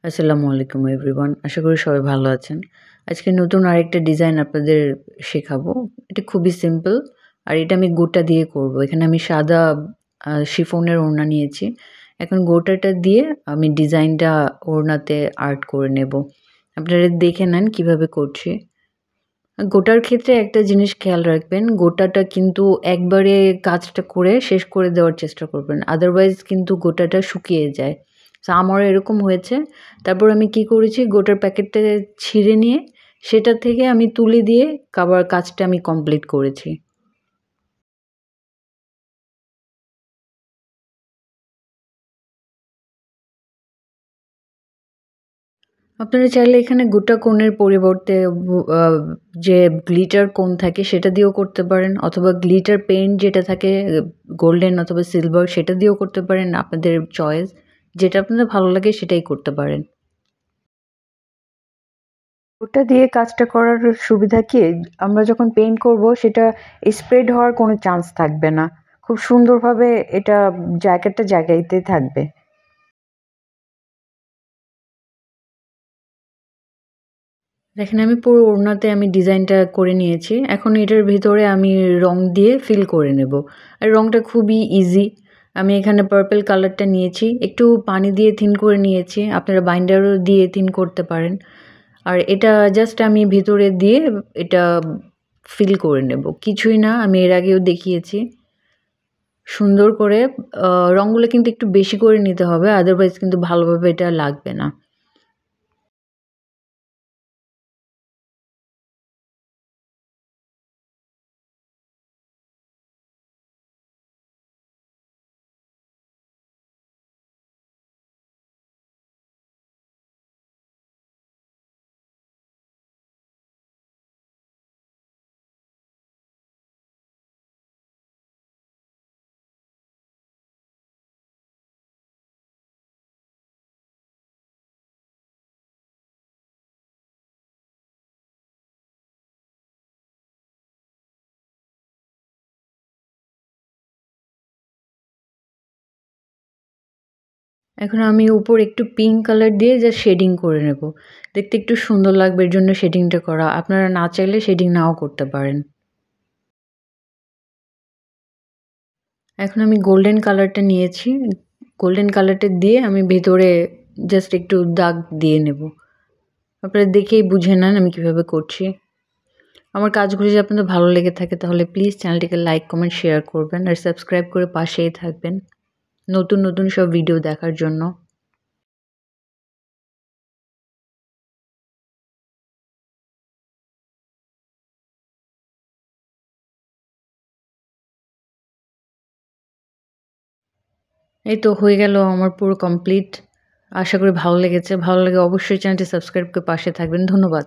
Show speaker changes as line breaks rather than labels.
আসসালামু আলাইকুম এভরিওয়ান। আশা করি সবাই ভালো আছেন। আজকে নতুন আরেকটা ডিজাইন আপনাদের শেখাবো। এটা খুবই সিম্পল আর এটা আমি গোটা দিয়ে করব। এখানে আমি সাদা শিফনের ওড়না নিয়েছি। এখন গোটাটা দিয়ে আমি ডিজাইনটা ওড়নাতে আর্ট করে নেব। আপনারা দেখে নেন কিভাবে করছি। গোটার ক্ষেত্রে একটা জিনিস খেয়াল রাখবেন, গোটাটা কিন্তু একবারে কাজটা করে শেষ করে দেওয়ার চেষ্টা করবেন। আদারওয়াইজ কিন্তু গোটাটা শুকিয়ে যায়। সো আমারও এরকম হয়েছে। তারপর আমি কি করেছি, গোটার প্যাকেটটা ছিঁড়ে নিয়ে সেটা থেকে আমি তুলি দিয়ে আবার কাজটা আমি কমপ্লিট করেছি। আপনারা চাইলে এখানে গোটা কোণের পরিবর্তে যে গ্লিটার কোণ থাকে সেটা দিয়েও করতে পারেন, অথবা গ্লিটার পেইন্ট যেটা থাকে গোল্ডেন অথবা সিলভার সেটা দিয়েও করতে পারেন। আপনাদের চয়েস, যেটা আপনাদের ভালো লাগে সেটাই করতে পারেন। ওটা দিয়ে কাজটা করার সুবিধা কি, আমরা যখন পেইন্ট করব সেটা স্প্রেড হওয়ার কোনো চান্স থাকবে না। খুব সুন্দরভাবে এটা জায়গাটা জায়গাতেই থাকবে। দেখেন, আমি পুরো ওড়নাতে আমি ডিজাইনটা করে নিয়েছি। এখন এটার ভিতরে আমি রং দিয়ে ফিল করে নেব। আর রংটা খুবই ইজি। আমি এখানে পার্পল কালারটা নিয়েছি, একটু পানি দিয়ে থিন করে নিয়েছি। আপনারা বাইন্ডারও দিয়ে থিন করতে পারেন। আর এটা জাস্ট আমি ভিতরে দিয়ে এটা ফিল করে নেব, কিছুই না। আমি এর আগেও দেখিয়েছি। সুন্দর করে রঙগুলো কিন্তু একটু বেশি করে নিতে হবে, আদারওয়াইজ কিন্তু ভালোভাবে এটা লাগবে না। এখন আমি উপর একটু পিঙ্ক কালার দিয়ে জাস্ট শেডিং করে নেব। দেখতে একটু সুন্দর লাগবে, এর জন্য শেডিংটা করা। আপনারা না চাইলে শেডিং নাও করতে পারেন। এখন আমি গোল্ডেন কালারটা নিয়েছি। গোল্ডেন কালারটা দিয়ে আমি ভেতরে জাস্ট একটু দাগ দিয়ে নেব। আপনারা দেখেই বুঝে নেন আমি কিভাবে করছি। আমার কাজগুলো যদি আপনাদের ভালো লেগে থাকে তাহলে প্লিজ চ্যানেলটিকে লাইক, কমেন্ট, শেয়ার করবেন আর সাবস্ক্রাইব করে পাশেই থাকবেন নতুন নতুন সব ভিডিও দেখার জন্য। এই তো হয়ে গেল আমার পুরো কমপ্লিট। আশা করি ভালো লেগেছে। ভালো লাগে অবশ্যই চ্যানেলটি সাবস্ক্রাইব করে পাশে থাকবেন। ধন্যবাদ।